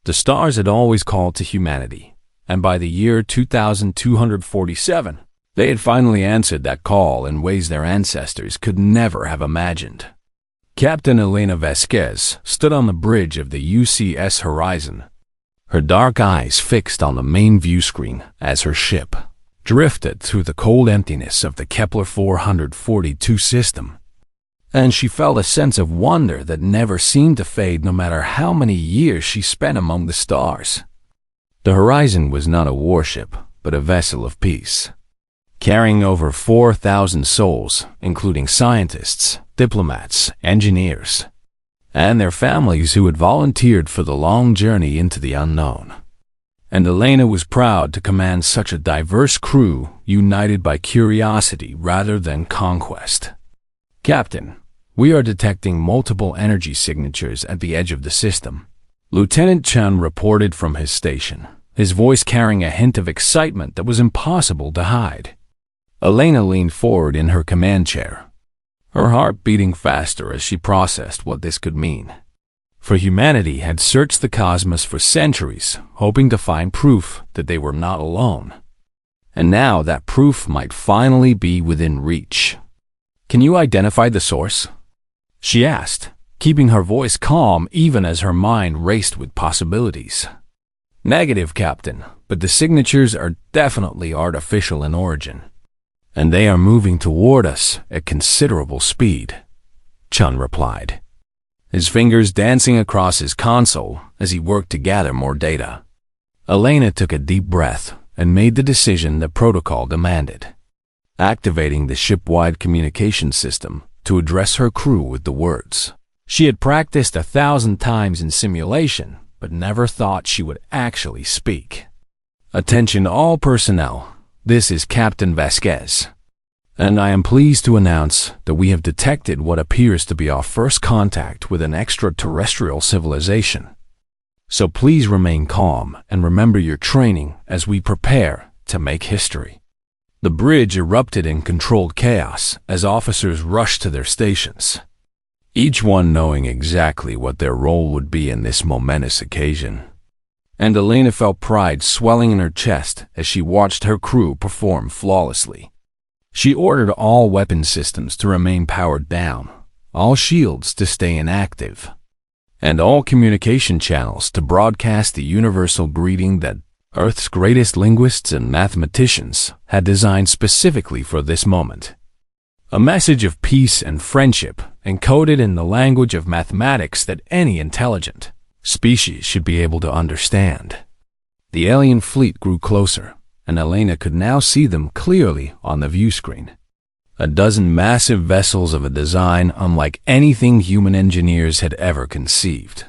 The stars had always called to humanity, and by the year 2247, they had finally answered that call in ways their ancestors could never have imagined. Captain Elena Vasquez stood on the bridge of the UCS Horizon, her dark eyes fixed on the main view screen as her ship drifted through the cold emptiness of the Kepler 442 system. And she felt a sense of wonder that never seemed to fade no matter how many years she spent among the stars. The Horizon was not a warship, but a vessel of peace, carrying over 4,000 souls, including scientists, diplomats, engineers, and their families who had volunteered for the long journey into the unknown. And Elena was proud to command such a diverse crew united by curiosity rather than conquest. "Captain, we are detecting multiple energy signatures at the edge of the system," Lieutenant Chen reported from his station, his voice carrying a hint of excitement that was impossible to hide. Elena leaned forward in her command chair, her heart beating faster as she processed what this could mean. For humanity had searched the cosmos for centuries, hoping to find proof that they were not alone. And now that proof might finally be within reach. "Can you identify the source?" she asked, keeping her voice calm even as her mind raced with possibilities. "Negative, Captain, but the signatures are definitely artificial in origin, and they are moving toward us at considerable speed," Chun replied, his fingers dancing across his console as he worked to gather more data. Elena took a deep breath and made the decision that protocol demanded, activating the ship-wide communication system to address her crew with the words. She had practiced 1,000 times in simulation, but never thought she would actually speak. "Attention all personnel, this is Captain Vasquez, and I am pleased to announce that we have detected what appears to be our first contact with an extraterrestrial civilization. So please remain calm and remember your training as we prepare to make history." The bridge erupted in controlled chaos as officers rushed to their stations, each one knowing exactly what their role would be in this momentous occasion. And Elena felt pride swelling in her chest as she watched her crew perform flawlessly. She ordered all weapon systems to remain powered down, all shields to stay inactive, and all communication channels to broadcast the universal greeting that Earth's greatest linguists and mathematicians had designed specifically for this moment. A message of peace and friendship encoded in the language of mathematics that any intelligent species should be able to understand. The alien fleet grew closer, and Elena could now see them clearly on the view screen. A dozen massive vessels of a design unlike anything human engineers had ever conceived,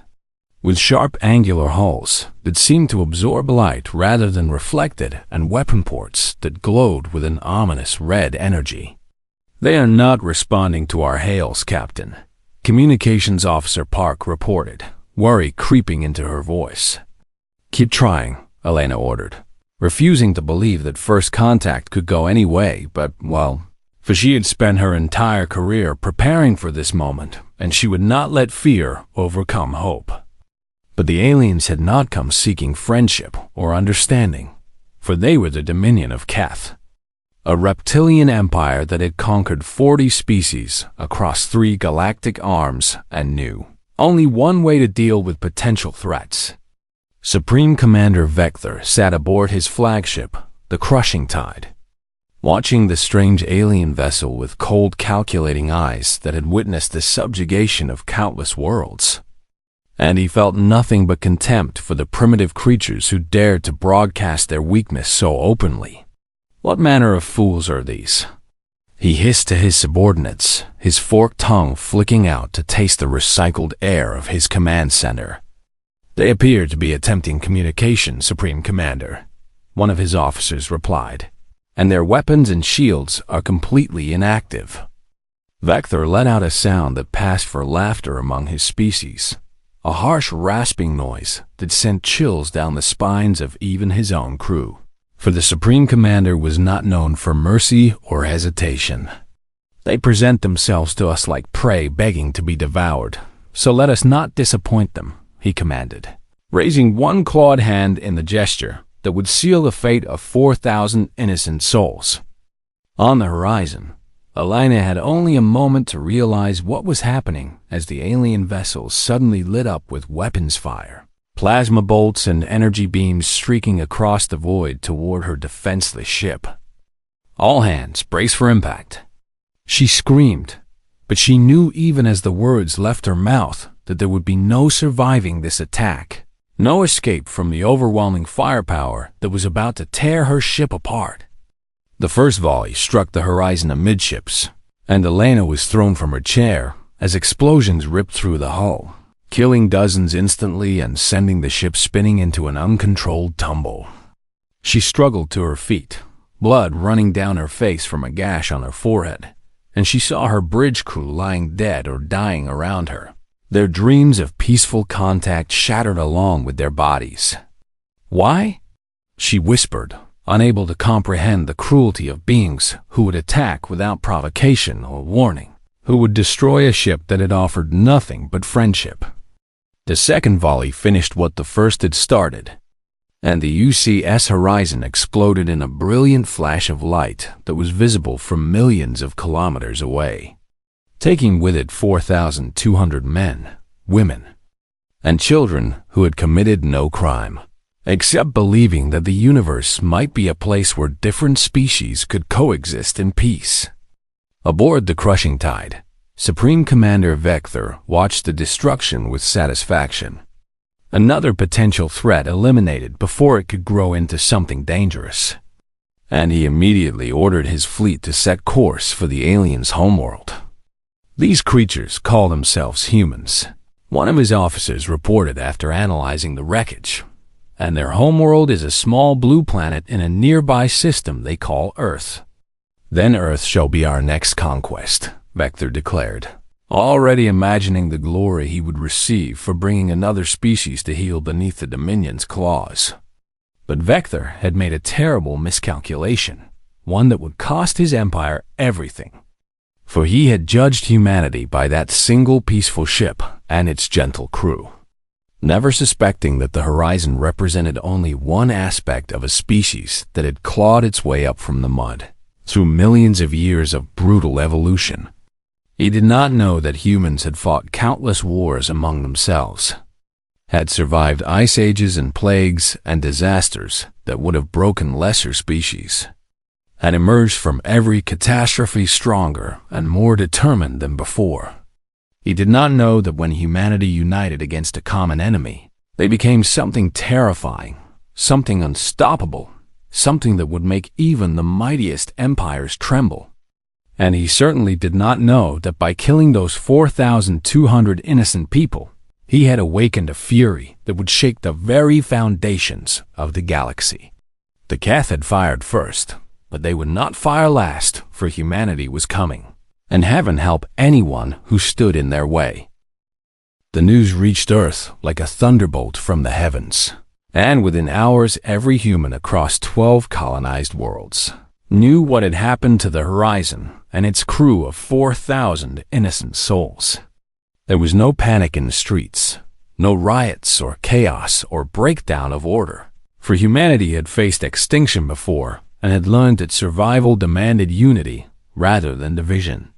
with sharp angular hulls that seemed to absorb light rather than reflect it, and weapon ports that glowed with an ominous red energy. "They are not responding to our hails, Captain," Communications Officer Park reported, worry creeping into her voice. "Keep trying," Elena ordered, refusing to believe that first contact could go any way but, well, for she had spent her entire career preparing for this moment, and she would not let fear overcome hope. But the aliens had not come seeking friendship or understanding, for they were the dominion of Keth, a reptilian empire that had conquered 40 species across 3 galactic arms and knew only one way to deal with potential threats. Supreme Commander Vector sat aboard his flagship, the Crushing Tide, watching the strange alien vessel with cold, calculating eyes that had witnessed the subjugation of countless worlds. And he felt nothing but contempt for the primitive creatures who dared to broadcast their weakness so openly. "What manner of fools are these?" he hissed to his subordinates, his forked tongue flicking out to taste the recycled air of his command center. "They appear to be attempting communication, Supreme Commander," one of his officers replied, "and their weapons and shields are completely inactive." Vector let out a sound that passed for laughter among his species, a harsh rasping noise that sent chills down the spines of even his own crew. For the Supreme Commander was not known for mercy or hesitation. "They present themselves to us like prey begging to be devoured, so let us not disappoint them," he commanded, raising one clawed hand in the gesture that would seal the fate of 4,000 innocent souls. On the horizon, Elena had only a moment to realize what was happening as the alien vessel suddenly lit up with weapons fire, plasma bolts and energy beams streaking across the void toward her defenseless ship. "All hands, brace for impact." She screamed, but she knew even as the words left her mouth that there would be no surviving this attack, no escape from the overwhelming firepower that was about to tear her ship apart. The first volley struck the horizon amidships, and Elena was thrown from her chair as explosions ripped through the hull, killing dozens instantly and sending the ship spinning into an uncontrolled tumble. She struggled to her feet, blood running down her face from a gash on her forehead, and she saw her bridge crew lying dead or dying around her, their dreams of peaceful contact shattered along with their bodies. "Why?" she whispered, unable to comprehend the cruelty of beings who would attack without provocation or warning, who would destroy a ship that had offered nothing but friendship. The second volley finished what the first had started, and the UCS horizon exploded in a brilliant flash of light that was visible from millions of kilometers away, taking with it 4,200 men, women, and children who had committed no crime, except believing that the universe might be a place where different species could coexist in peace. Aboard the crushing tide, Supreme Commander Vector watched the destruction with satisfaction. Another potential threat eliminated before it could grow into something dangerous. And he immediately ordered his fleet to set course for the aliens' homeworld. These creatures call themselves humans, one of his officers reported after analyzing the wreckage. And their homeworld is a small blue planet in a nearby system they call Earth. "Then Earth shall be our next conquest," Vector declared, already imagining the glory he would receive for bringing another species to heel beneath the Dominion's claws. But Vector had made a terrible miscalculation, one that would cost his empire everything. For he had judged humanity by that single peaceful ship and its gentle crew, never suspecting that the horizon represented only one aspect of a species that had clawed its way up from the mud, through millions of years of brutal evolution. He did not know that humans had fought countless wars among themselves, had survived ice ages and plagues and disasters that would have broken lesser species, had emerged from every catastrophe stronger and more determined than before. He did not know that when humanity united against a common enemy, they became something terrifying, something unstoppable, something that would make even the mightiest empires tremble. And he certainly did not know that by killing those 4,200 innocent people, he had awakened a fury that would shake the very foundations of the galaxy. The Keth had fired first, but they would not fire last, for humanity was coming. And heaven help anyone who stood in their way. The news reached Earth like a thunderbolt from the heavens, and within hours every human across 12 colonized worlds knew what had happened to the horizon and its crew of 4,000 innocent souls. There was no panic in the streets, no riots or chaos or breakdown of order, for humanity had faced extinction before and had learned that survival demanded unity rather than division.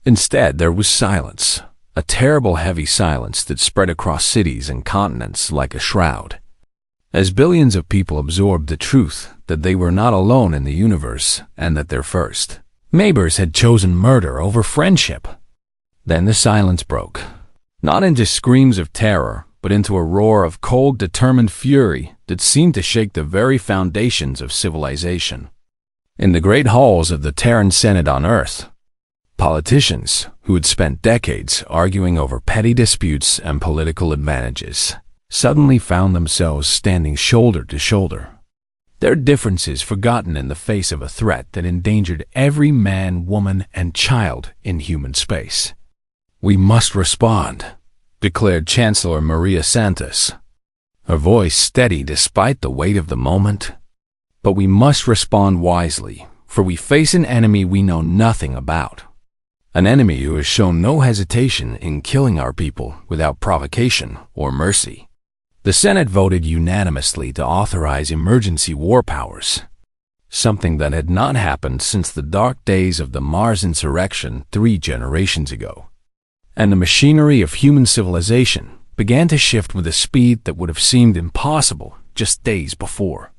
Instead, there was silence, a terrible heavy silence that spread across cities and continents like a shroud, as billions of people absorbed the truth that they were not alone in the universe and that their first neighbors had chosen murder over friendship. Then the silence broke, not into screams of terror, but into a roar of cold, determined fury that seemed to shake the very foundations of civilization. In the great halls of the Terran Senate on Earth, politicians who had spent decades arguing over petty disputes and political advantages suddenly found themselves standing shoulder to shoulder, their differences forgotten in the face of a threat that endangered every man, woman, and child in human space. "We must respond," declared Chancellor Maria Santos, her voice steady despite the weight of the moment. "But we must respond wisely, for we face an enemy we know nothing about. An enemy who has shown no hesitation in killing our people without provocation or mercy. The Senate voted unanimously to authorize emergency war powers, something that had not happened since the dark days of the Mars insurrection 3 generations ago. And the machinery of human civilization began to shift with a speed that would have seemed impossible just days before.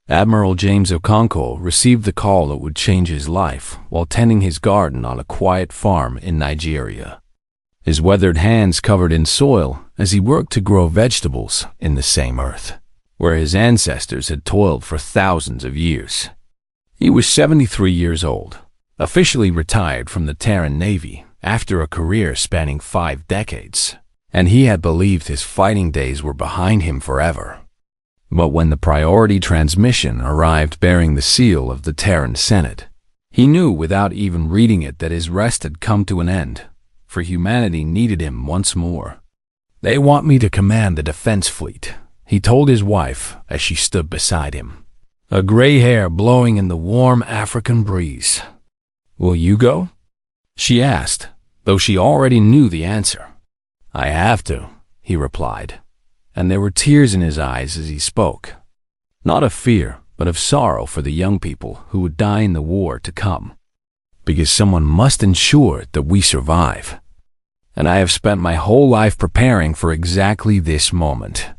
Admiral James Okonkwo received the call that would change his life while tending his garden on a quiet farm in Nigeria. His weathered hands covered in soil as he worked to grow vegetables in the same earth, where his ancestors had toiled for thousands of years. He was 73 years old, officially retired from the Terran Navy after a career spanning 5 decades, and he had believed his fighting days were behind him forever. But when the priority transmission arrived bearing the seal of the Terran Senate, he knew without even reading it that his rest had come to an end, for humanity needed him once more. "They want me to command the defense fleet," he told his wife as she stood beside him, a gray hair blowing in the warm African breeze. "Will you go?" she asked, though she already knew the answer. "I have to," he replied, and there were tears in his eyes as he spoke, not of fear, but of sorrow for the young people who would die in the war to come, because someone must ensure that we survive. And I have spent my whole life preparing for exactly this moment.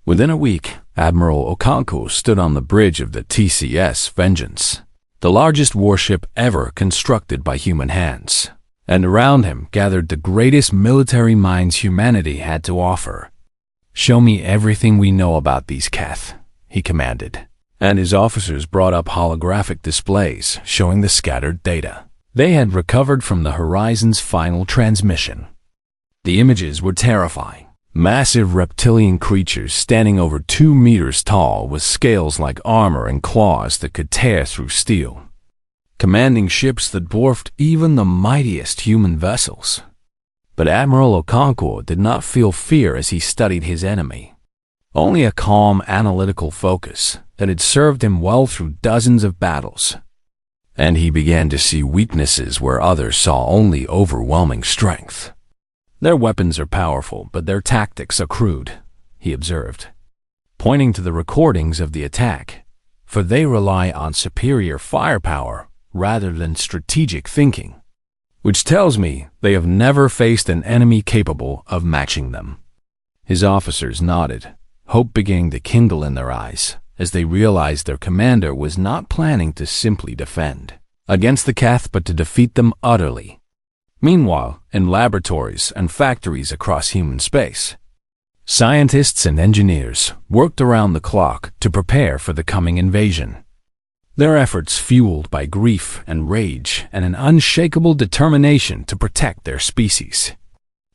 Within a week, Admiral Okonkwo stood on the bridge of the TCS Vengeance, the largest warship ever constructed by human hands, and around him gathered the greatest military minds humanity had to offer. "Show me everything we know about these Keth," he commanded, and his officers brought up holographic displays showing the scattered data they had recovered from the Horizon's final transmission. The images were terrifying. Massive reptilian creatures standing over 2 meters tall with scales like armor and claws that could tear through steel, commanding ships that dwarfed even the mightiest human vessels. But Admiral Okonkwo did not feel fear as he studied his enemy, only a calm, analytical focus that had served him well through dozens of battles. And he began to see weaknesses where others saw only overwhelming strength. "Their weapons are powerful, but their tactics are crude," he observed, pointing to the recordings of the attack, "for they rely on superior firepower rather than strategic thinking, which tells me they have never faced an enemy capable of matching them." His officers nodded, hope beginning to kindle in their eyes as they realized their commander was not planning to simply defend against the Keth but to defeat them utterly. Meanwhile, in laboratories and factories across human space, scientists and engineers worked around the clock to prepare for the coming invasion. Their efforts fueled by grief and rage and an unshakable determination to protect their species.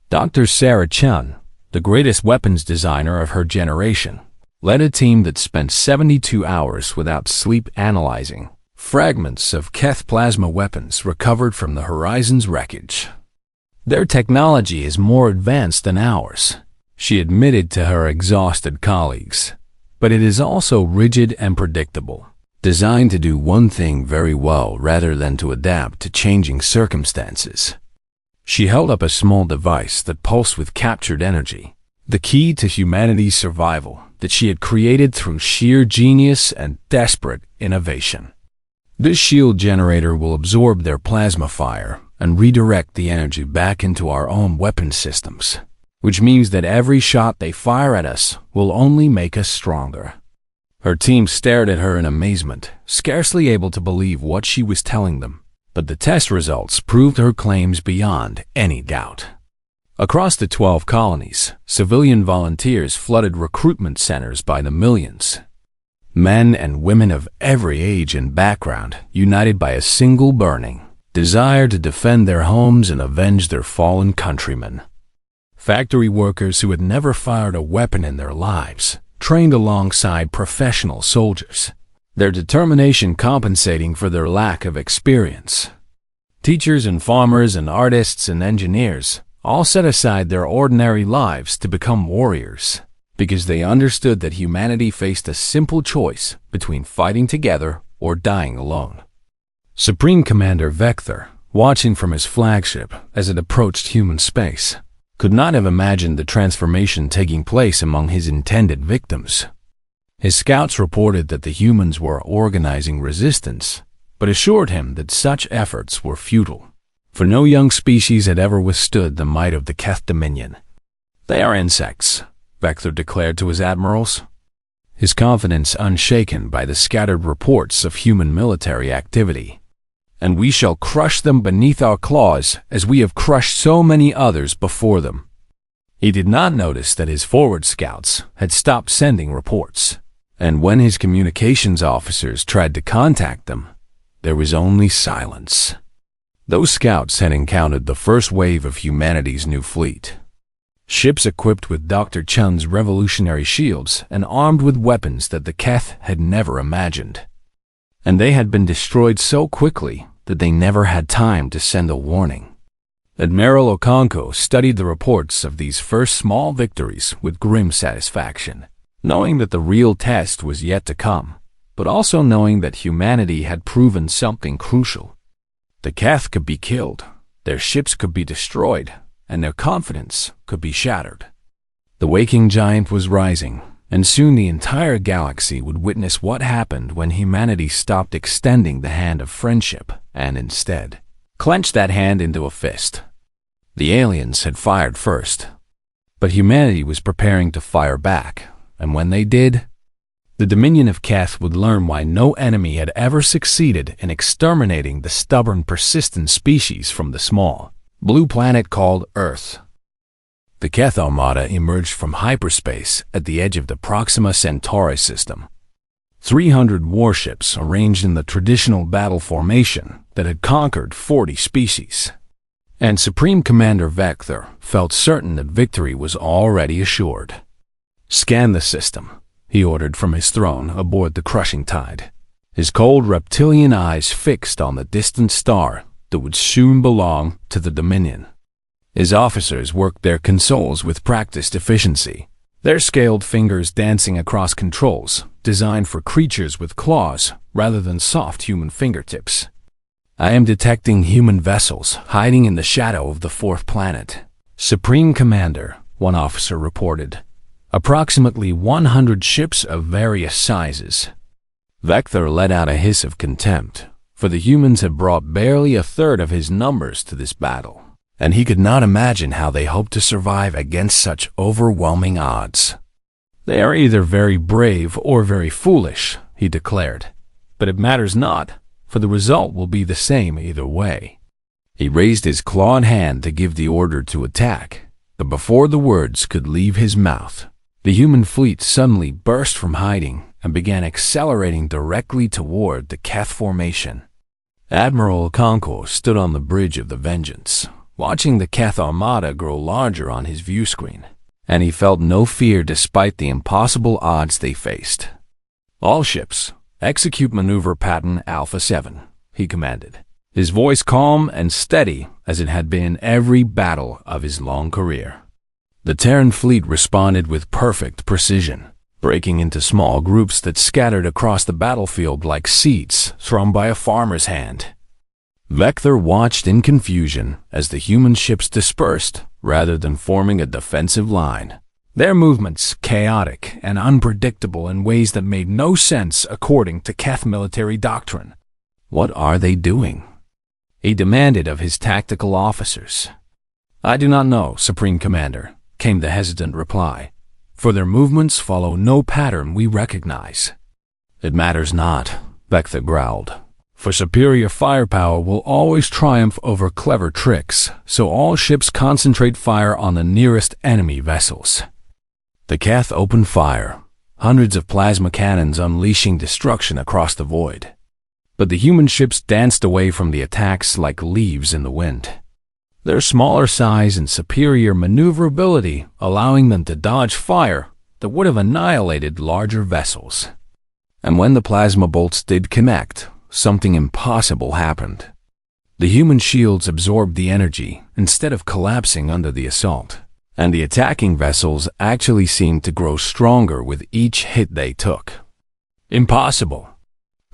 Dr. Sarah Chun, the greatest weapons designer of her generation, led a team that spent 72 hours without sleep analyzing fragments of Keth plasma weapons recovered from the Horizon's wreckage. "Their technology is more advanced than ours," she admitted to her exhausted colleagues, "but it is also rigid and predictable, designed to do one thing very well rather than to adapt to changing circumstances." She held up a small device that pulsed with captured energy, the key to humanity's survival that she had created through sheer genius and desperate innovation. "This shield generator will absorb their plasma fire and redirect the energy back into our own weapon systems, which means that every shot they fire at us will only make us stronger." Her team stared at her in amazement, scarcely able to believe what she was telling them, but the test results proved her claims beyond any doubt. Across the 12 colonies, civilian volunteers flooded recruitment centers by the millions. Men and women of every age and background, united by a single burning desire to defend their homes and avenge their fallen countrymen. Factory workers who had never fired a weapon in their lives trained alongside professional soldiers, their determination compensating for their lack of experience. Teachers and farmers and artists and engineers all set aside their ordinary lives to become warriors, because they understood that humanity faced a simple choice between fighting together or dying alone. Supreme Commander Vector, watching from his flagship as it approached human space, could not have imagined the transformation taking place among his intended victims. His scouts reported that the humans were organizing resistance, but assured him that such efforts were futile, for no young species had ever withstood the might of the Keth Dominion. "They are insects," Vector declared to his admirals, his confidence unshaken by the scattered reports of human military activity. "And we shall crush them beneath our claws as we have crushed so many others before them." He did not notice that his forward scouts had stopped sending reports, and when his communications officers tried to contact them, there was only silence. Those scouts had encountered the first wave of humanity's new fleet. Ships equipped with Dr. Chun's revolutionary shields and armed with weapons that the Keth had never imagined. And they had been destroyed so quickly that they never had time to send a warning. Admiral Okonkwo studied the reports of these first small victories with grim satisfaction, knowing that the real test was yet to come, but also knowing that humanity had proven something crucial. The Keth could be killed, their ships could be destroyed, and their confidence could be shattered. The waking giant was rising, and soon the entire galaxy would witness what happened when humanity stopped extending the hand of friendship and instead clenched that hand into a fist. The aliens had fired first, but humanity was preparing to fire back, and when they did, the Dominion of Keth would learn why no enemy had ever succeeded in exterminating the stubborn, persistent species from the small, blue planet called Earth. The Keth Armada emerged from hyperspace at the edge of the Proxima Centauri system. 300 warships arranged in the traditional battle formation that had conquered 40 species. And Supreme Commander Vector felt certain that victory was already assured. "Scan the system," he ordered from his throne aboard the crushing tide, his cold reptilian eyes fixed on the distant star that would soon belong to the Dominion. His officers worked their consoles with practiced efficiency, their scaled fingers dancing across controls designed for creatures with claws rather than soft human fingertips. "I am detecting human vessels hiding in the shadow of the fourth planet, Supreme Commander," one officer reported. "Approximately 100 ships of various sizes." Vector let out a hiss of contempt, for the humans had brought barely a third of his numbers to this battle, and he could not imagine how they hoped to survive against such overwhelming odds. "They are either very brave or very foolish," he declared, "but it matters not, for the result will be the same either way." He raised his clawed hand to give the order to attack, but before the words could leave his mouth, the human fleet suddenly burst from hiding and began accelerating directly toward the Keth formation. Admiral Okonkwo stood on the bridge of the Vengeance, watching the Keth Armada grow larger on his view screen, and he felt no fear despite the impossible odds they faced. "All ships, execute maneuver pattern Alpha 7, he commanded, his voice calm and steady as it had been every battle of his long career. The Terran fleet responded with perfect precision, breaking into small groups that scattered across the battlefield like seeds thrown by a farmer's hand. Vector watched in confusion as the human ships dispersed rather than forming a defensive line, their movements chaotic and unpredictable in ways that made no sense according to Keth military doctrine. "What are they doing?" he demanded of his tactical officers. "I do not know, Supreme Commander," came the hesitant reply, "for their movements follow no pattern we recognize." "It matters not," Vector growled, "for superior firepower will always triumph over clever tricks, so all ships concentrate fire on the nearest enemy vessels." The Keth opened fire, hundreds of plasma cannons unleashing destruction across the void. But the human ships danced away from the attacks like leaves in the wind, their smaller size and superior maneuverability allowing them to dodge fire that would have annihilated larger vessels. And when the plasma bolts did connect, something impossible happened. The human shields absorbed the energy instead of collapsing under the assault, and the attacking vessels actually seemed to grow stronger with each hit they took. "Impossible!"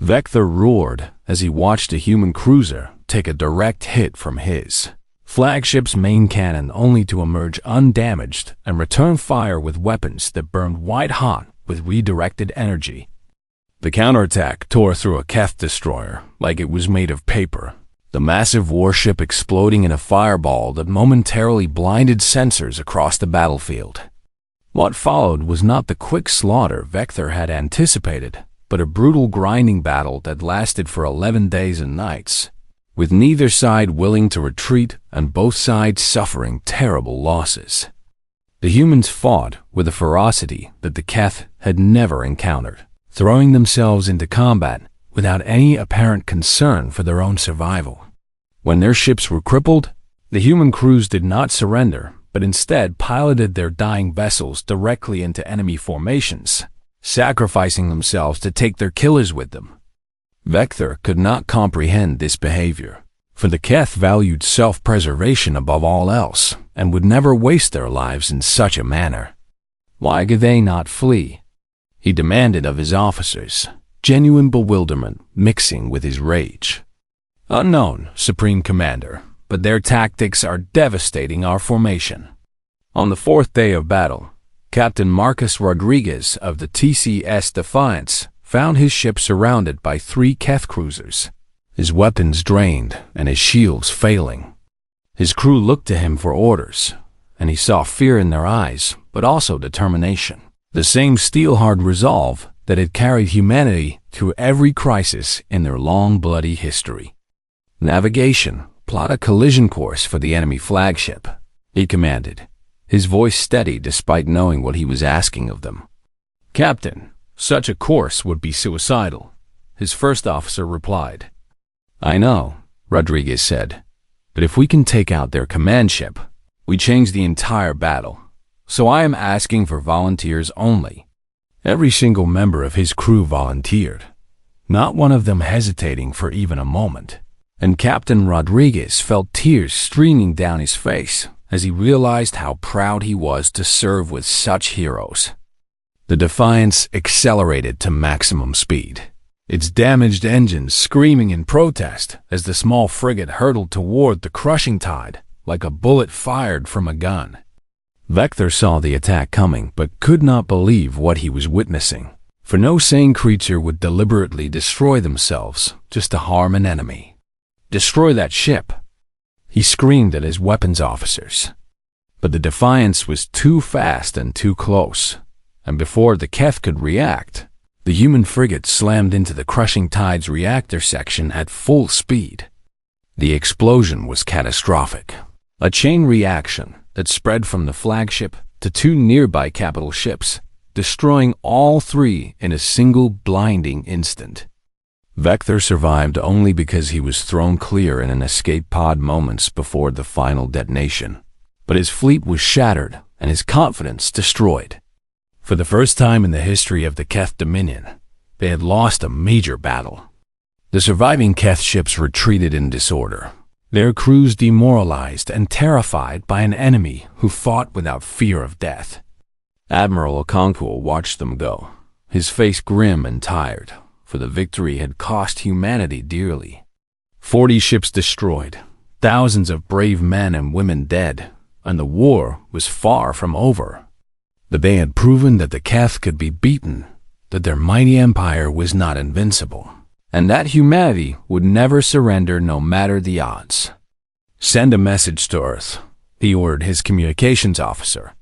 Vector roared as he watched a human cruiser take a direct hit from his. flagship's main cannon only to emerge undamaged and return fire with weapons that burned white-hot with redirected energy. The counterattack tore through a Keth destroyer like it was made of paper, the massive warship exploding in a fireball that momentarily blinded sensors across the battlefield. What followed was not the quick slaughter Vector had anticipated, but a brutal grinding battle that lasted for 11 days and nights, with neither side willing to retreat and both sides suffering terrible losses. The humans fought with a ferocity that the Keth had never encountered, throwing themselves into combat without any apparent concern for their own survival. When their ships were crippled, the human crews did not surrender, but instead piloted their dying vessels directly into enemy formations, sacrificing themselves to take their killers with them. Vector could not comprehend this behavior, for the Keth valued self-preservation above all else and would never waste their lives in such a manner. Why could they not flee? He demanded of his officers, genuine bewilderment mixing with his rage. Unknown, Supreme Commander, but their tactics are devastating our formation. On the fourth day of battle, Captain Marcus Rodriguez of the TCS Defiance found his ship surrounded by 3 Keth cruisers, his weapons drained and his shields failing. His crew looked to him for orders, and he saw fear in their eyes, but also determination, the same steel-hard resolve that had carried humanity through every crisis in their long, bloody history. Navigation, plot a collision course for the enemy flagship, he commanded, his voice steady despite knowing what he was asking of them. Captain, such a course would be suicidal, his first officer replied. I know, Rodriguez said, but if we can take out their command ship, we change the entire battle. So I am asking for volunteers only. Every single member of his crew volunteered, not one of them hesitating for even a moment. And Captain Rodriguez felt tears streaming down his face as he realized how proud he was to serve with such heroes. The Defiance accelerated to maximum speed, its damaged engines screaming in protest as the small frigate hurtled toward the crushing tide like a bullet fired from a gun. Vector saw the attack coming but could not believe what he was witnessing, for no sane creature would deliberately destroy themselves just to harm an enemy. Destroy that ship, he screamed at his weapons officers. But the Defiance was too fast and too close, and before the Keth could react, the human frigate slammed into the crushing tide's reactor section at full speed. The explosion was catastrophic, a chain reaction that spread from the flagship to 2 nearby capital ships, destroying all 3 in a single blinding instant. Vector survived only because he was thrown clear in an escape pod moments before the final detonation, but his fleet was shattered and his confidence destroyed. For the first time in the history of the Keth Dominion, they had lost a major battle. The surviving Keth ships retreated in disorder, their crews demoralized and terrified by an enemy who fought without fear of death. Admiral Okonkwo watched them go, his face grim and tired, for the victory had cost humanity dearly. 40 ships destroyed, thousands of brave men and women dead, and the war was far from over. But they had proven that the Keth could be beaten, that their mighty empire was not invincible, and that humanity would never surrender no matter the odds. Send a message to Earth, he ordered his communications officer.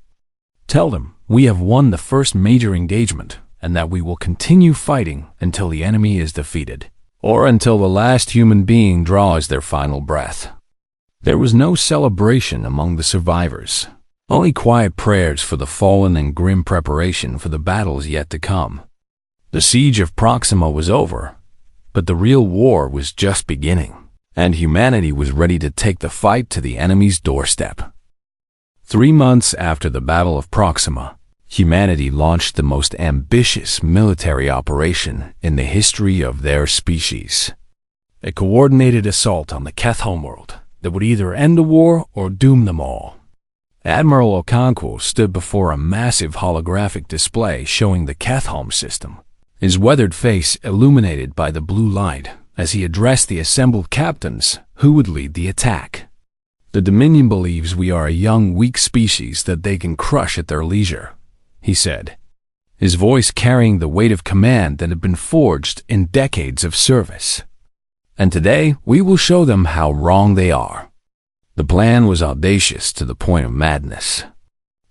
Tell them we have won the first major engagement, and that we will continue fighting until the enemy is defeated, or until the last human being draws their final breath. There was no celebration among the survivors, only quiet prayers for the fallen and grim preparation for the battles yet to come. The siege of Proxima was over, but the real war was just beginning, and humanity was ready to take the fight to the enemy's doorstep. 3 months after the Battle of Proxima, humanity launched the most ambitious military operation in the history of their species. A coordinated assault on the Keth homeworld that would either end the war or doom them all. Admiral Okonkwo stood before a massive holographic display showing the Keth home system, his weathered face illuminated by the blue light as he addressed the assembled captains who would lead the attack. "The Dominion believes we are a young, weak species that they can crush at their leisure," he said, his voice carrying the weight of command that had been forged in decades of service. "And today, we will show them how wrong they are." The plan was audacious to the point of madness,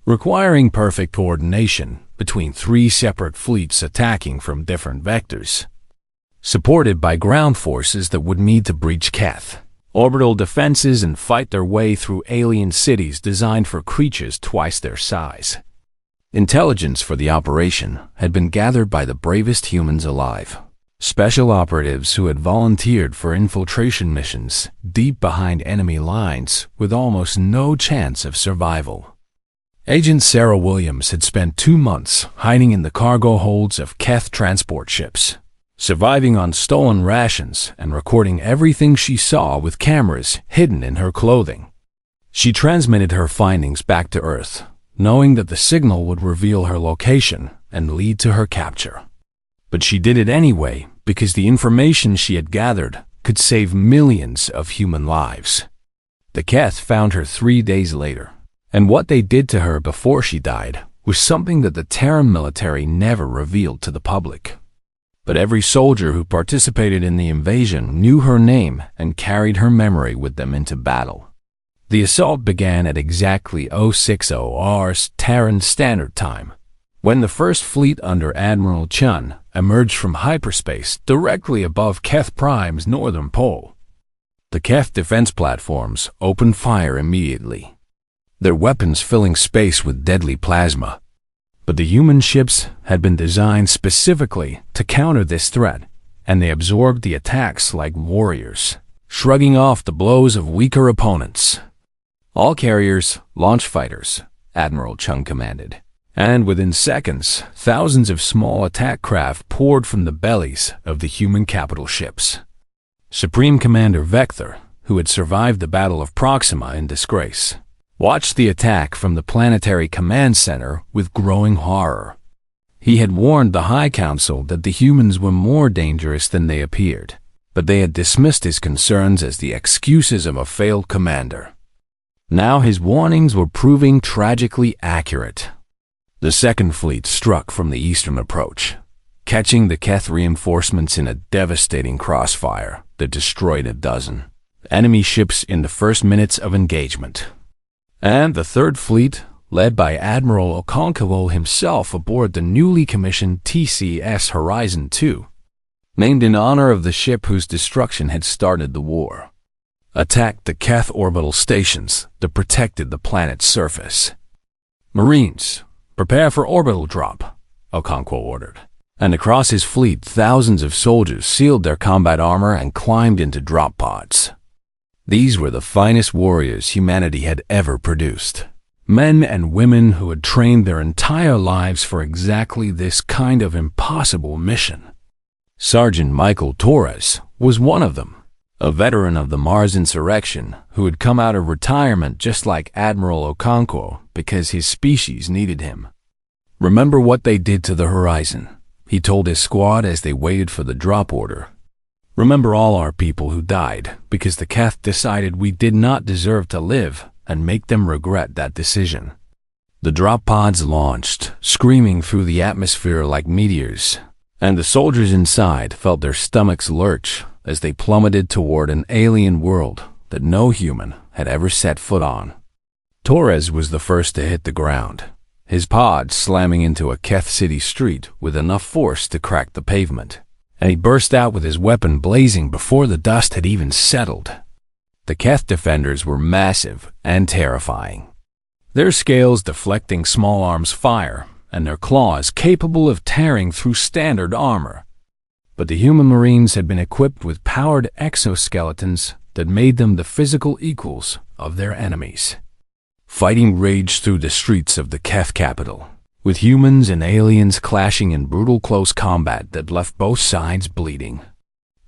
requiring perfect coordination between 3 separate fleets attacking from different vectors, supported by ground forces that would need to breach Keth orbital defenses and fight their way through alien cities designed for creatures twice their size. Intelligence for the operation had been gathered by the bravest humans alive, special operatives who had volunteered for infiltration missions deep behind enemy lines with almost no chance of survival. Agent Sarah Williams had spent 2 months hiding in the cargo holds of Keth transport ships, surviving on stolen rations and recording everything she saw with cameras hidden in her clothing. She transmitted her findings back to Earth, knowing that the signal would reveal her location and lead to her capture. But she did it anyway because the information she had gathered could save millions of human lives. The Keth found her 3 days later, and what they did to her before she died was something that the Terran military never revealed to the public. But every soldier who participated in the invasion knew her name and carried her memory with them into battle. The assault began at exactly 060 hours Terran Standard Time, when the first fleet under Admiral Chun emerged from hyperspace directly above Keth Prime's northern pole. The Keth defense platforms opened fire immediately, their weapons filling space with deadly plasma. But the human ships had been designed specifically to counter this threat, and they absorbed the attacks like warriors, shrugging off the blows of weaker opponents. "All carriers, launch fighters," Admiral Chung commanded, and within seconds, thousands of small attack craft poured from the bellies of the human capital ships. Supreme Commander Vector, who had survived the Battle of Proxima in disgrace, watched the attack from the planetary command center with growing horror. He had warned the High Council that the humans were more dangerous than they appeared, but they had dismissed his concerns as the excuses of a failed commander. Now his warnings were proving tragically accurate. The Second Fleet struck from the eastern approach, catching the Keth reinforcements in a devastating crossfire that destroyed a dozen enemy ships in the first minutes of engagement. And the Third Fleet, led by Admiral Okonkwo himself aboard the newly commissioned TCS Horizon 2, named in honor of the ship whose destruction had started the war, attacked the Keth orbital stations that protected the planet's surface. "Marines, prepare for orbital drop," Okonkwo ordered. And across his fleet, thousands of soldiers sealed their combat armor and climbed into drop pods. These were the finest warriors humanity had ever produced. Men and women who had trained their entire lives for exactly this kind of impossible mission. Sergeant Michael Torres was one of them, a veteran of the Mars insurrection who had come out of retirement just like Admiral Okonkwo because his species needed him. "Remember what they did to the Horizon," he told his squad as they waited for the drop order. "Remember all our people who died because the Keth decided we did not deserve to live, and make them regret that decision." The drop pods launched, screaming through the atmosphere like meteors, and the soldiers inside felt their stomachs lurch as they plummeted toward an alien world that no human had ever set foot on. Torres was the first to hit the ground, his pod slamming into a Keth city street with enough force to crack the pavement, and he burst out with his weapon blazing before the dust had even settled. The Keth defenders were massive and terrifying, their scales deflecting small arms fire and their claws capable of tearing through standard armor. But the human Marines had been equipped with powered exoskeletons that made them the physical equals of their enemies. Fighting raged through the streets of the Keth capital, with humans and aliens clashing in brutal close combat that left both sides bleeding.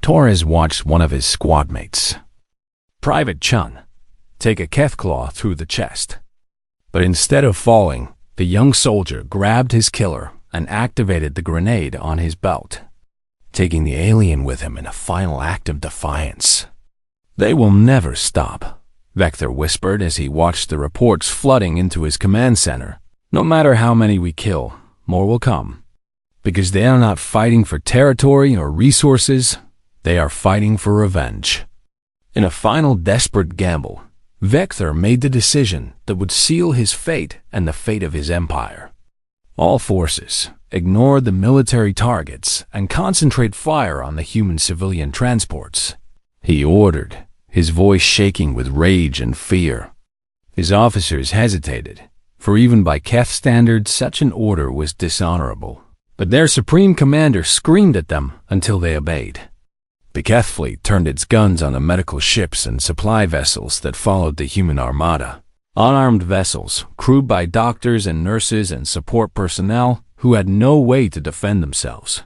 Torres watched one of his squad mates, Private Chun, take a Keth claw through the chest. But instead of falling, the young soldier grabbed his killer and activated the grenade on his belt, taking the alien with him in a final act of defiance. "They will never stop. Vector whispered as he watched the reports flooding into his command center. "No matter how many we kill, more will come. Because they are not fighting for territory or resources, they are fighting for revenge." In a final desperate gamble, Vector made the decision that would seal his fate and the fate of his empire. All forces ignore the military targets and concentrate fire on the human civilian transports, he ordered, his voice shaking with rage and fear. His officers hesitated, for even by Keth standards such an order was dishonorable. But their supreme commander screamed at them until they obeyed. The Keth fleet turned its guns on the medical ships and supply vessels that followed the human armada. Unarmed vessels, crewed by doctors and nurses and support personnel who had no way to defend themselves.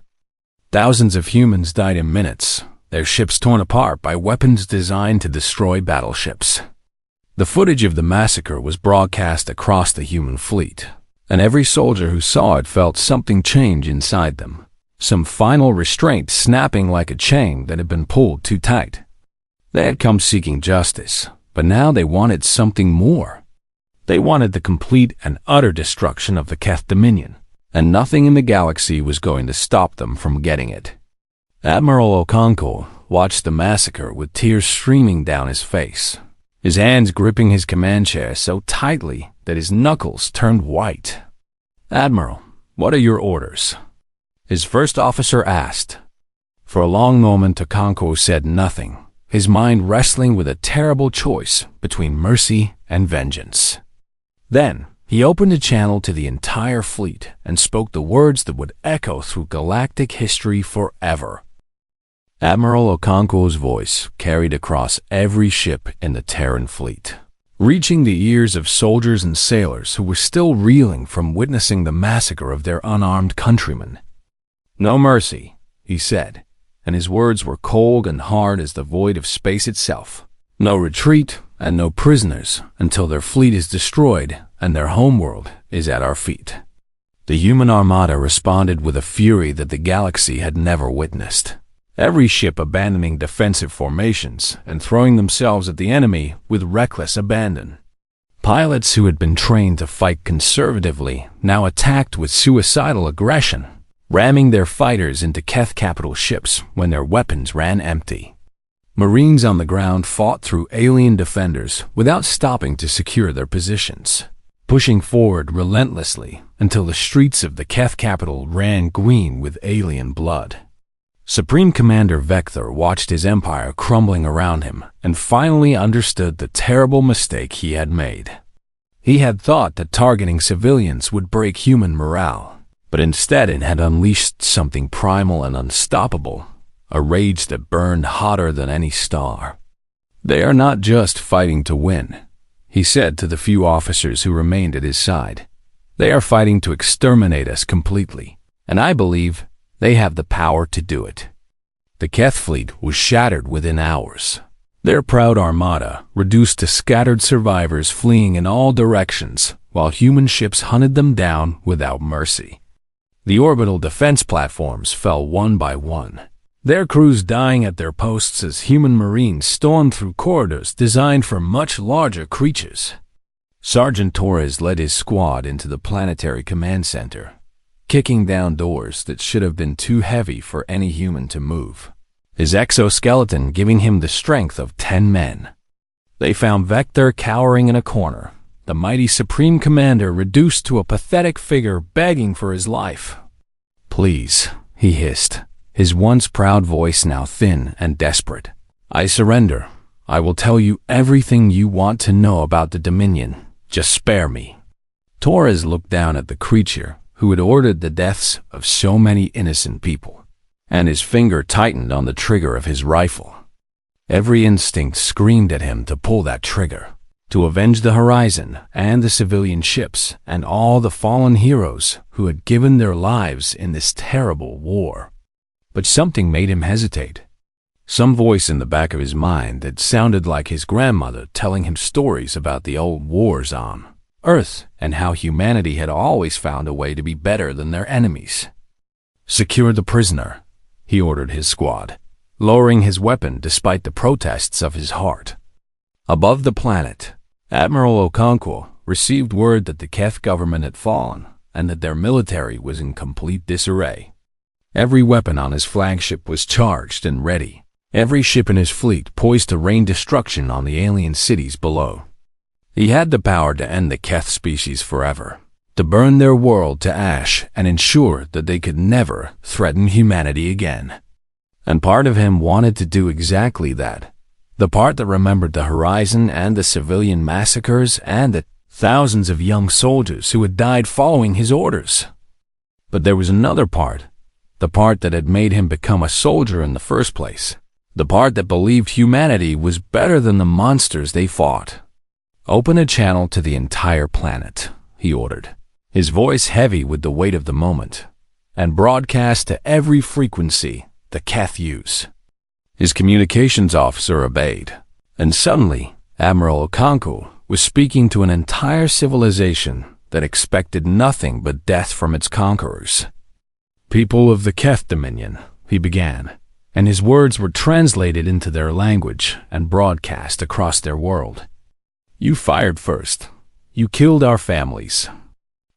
Thousands of humans died in minutes, their ships torn apart by weapons designed to destroy battleships. The footage of the massacre was broadcast across the human fleet, and every soldier who saw it felt something change inside them, some final restraint snapping like a chain that had been pulled too tight. They had come seeking justice, but now they wanted something more. They wanted the complete and utter destruction of the Keth Dominion, and nothing in the galaxy was going to stop them from getting it. Admiral Okonkwo watched the massacre with tears streaming down his face, his hands gripping his command chair so tightly that his knuckles turned white. "Admiral, what are your orders?" his first officer asked. For a long moment Okonkwo said nothing, his mind wrestling with a terrible choice between mercy and vengeance. Then he opened a channel to the entire fleet and spoke the words that would echo through galactic history forever. Admiral Okonkwo's voice carried across every ship in the Terran fleet, reaching the ears of soldiers and sailors who were still reeling from witnessing the massacre of their unarmed countrymen. "No mercy," he said, and his words were cold and hard as the void of space itself. "No retreat and no prisoners until their fleet is destroyed and their homeworld is at our feet." The human armada responded with a fury that the galaxy had never witnessed. Every ship abandoning defensive formations and throwing themselves at the enemy with reckless abandon. Pilots who had been trained to fight conservatively now attacked with suicidal aggression, ramming their fighters into Keth capital ships when their weapons ran empty. Marines on the ground fought through alien defenders without stopping to secure their positions, pushing forward relentlessly until the streets of the Keth capital ran green with alien blood. Supreme Commander Vector watched his empire crumbling around him and finally understood the terrible mistake he had made. He had thought that targeting civilians would break human morale, but instead it had unleashed something primal and unstoppable, a rage that burned hotter than any star. "They are not just fighting to win," he said to the few officers who remained at his side. "They are fighting to exterminate us completely, and I believe they have the power to do it." The Keth fleet was shattered within hours, their proud armada reduced to scattered survivors fleeing in all directions while human ships hunted them down without mercy. The orbital defense platforms fell one by one, their crews dying at their posts as human marines stormed through corridors designed for much larger creatures. Sergeant Torres led his squad into the planetary command center, kicking down doors that should have been too heavy for any human to move, his exoskeleton giving him the strength of 10 men. They found Vector cowering in a corner, the mighty Supreme Commander reduced to a pathetic figure begging for his life. "Please," he hissed, his once proud voice now thin and desperate. "I surrender. I will tell you everything you want to know about the Dominion. Just spare me." Torres looked down at the creature who had ordered the deaths of so many innocent people, and his finger tightened on the trigger of his rifle. Every instinct screamed at him to pull that trigger, to avenge the horizon and the civilian ships and all the fallen heroes who had given their lives in this terrible war. But something made him hesitate. Some voice in the back of his mind that sounded like his grandmother telling him stories about the old wars on Earth and how humanity had always found a way to be better than their enemies. "Secure the prisoner," he ordered his squad, lowering his weapon despite the protests of his heart. Above the planet, Admiral Okonkwo received word that the Keth government had fallen and that their military was in complete disarray. Every weapon on his flagship was charged and ready. Every ship in his fleet poised to rain destruction on the alien cities below. He had the power to end the Keth species forever, to burn their world to ash and ensure that they could never threaten humanity again. And part of him wanted to do exactly that. The part that remembered the horizon and the civilian massacres and the thousands of young soldiers who had died following his orders. But there was another part, the part that had made him become a soldier in the first place, the part that believed humanity was better than the monsters they fought. "Open a channel to the entire planet," he ordered, his voice heavy with the weight of the moment, "and broadcast to every frequency the Keth use." His communications officer obeyed, and suddenly Admiral Okonkwo was speaking to an entire civilization that expected nothing but death from its conquerors. "People of the Keth Dominion," he began, and his words were translated into their language and broadcast across their world. "You fired first. You killed our families,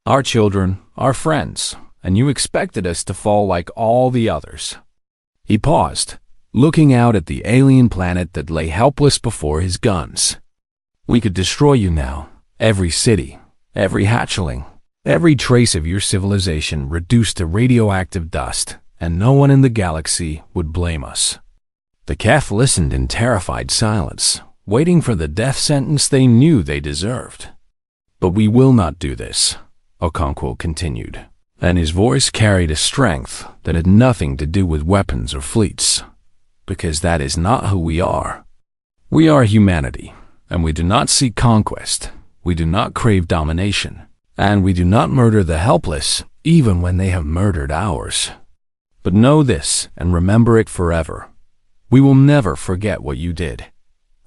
our children, our friends, and you expected us to fall like all the others." He paused, looking out at the alien planet that lay helpless before his guns. "We could destroy you now, every city, every hatchling, every trace of your civilization reduced to radioactive dust, and no one in the galaxy would blame us." The Keth listened in terrified silence, waiting for the death sentence they knew they deserved. "But we will not do this," Okonkwo continued, and his voice carried a strength that had nothing to do with weapons or fleets. "Because that is not who we are. We are humanity, and we do not seek conquest. We do not crave domination, and we do not murder the helpless, even when they have murdered ours. But know this, and remember it forever. We will never forget what you did.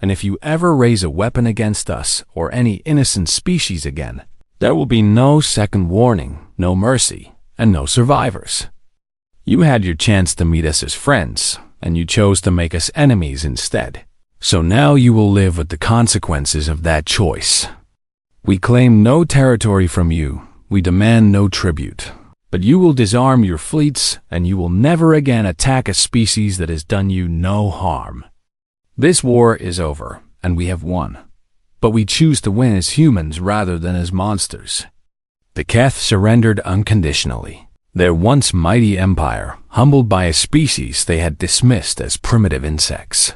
And if you ever raise a weapon against us or any innocent species again, there will be no second warning, no mercy, and no survivors. You had your chance to meet us as friends, and you chose to make us enemies instead. So now you will live with the consequences of that choice. We claim no territory from you. We demand no tribute. But you will disarm your fleets, and you will never again attack a species that has done you no harm. This war is over, and we have won. But we choose to win as humans rather than as monsters." The Keth surrendered unconditionally. Their once mighty empire, humbled by a species they had dismissed as primitive insects.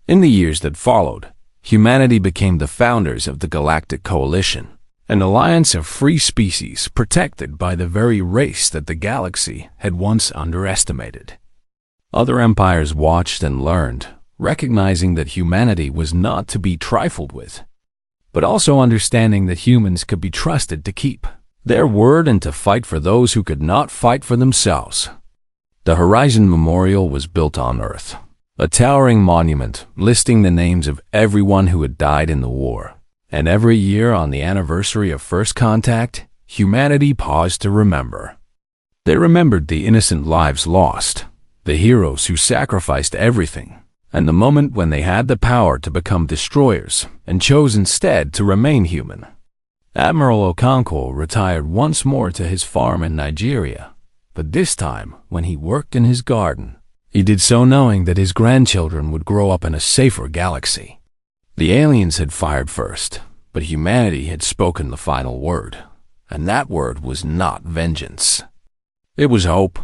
In the years that followed, humanity became the founders of the Galactic Coalition, an alliance of free species protected by the very race that the galaxy had once underestimated. Other empires watched and learned, recognizing that humanity was not to be trifled with, but also understanding that humans could be trusted to keep their word and to fight for those who could not fight for themselves. The Horizon Memorial was built on Earth, a towering monument listing the names of everyone who had died in the war. And every year on the anniversary of first contact, humanity paused to remember. They remembered the innocent lives lost, the heroes who sacrificed everything, and the moment when they had the power to become destroyers and chose instead to remain human. Admiral Okonkwo retired once more to his farm in Nigeria, but this time when he worked in his garden. He did so knowing that his grandchildren would grow up in a safer galaxy. The aliens had fired first, but humanity had spoken the final word, and that word was not vengeance. It was hope.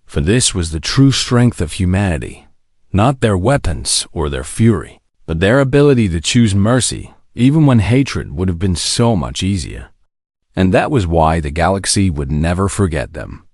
For this was the true strength of humanity, not their weapons or their fury, but their ability to choose mercy even when hatred would have been so much easier. And that was why the galaxy would never forget them.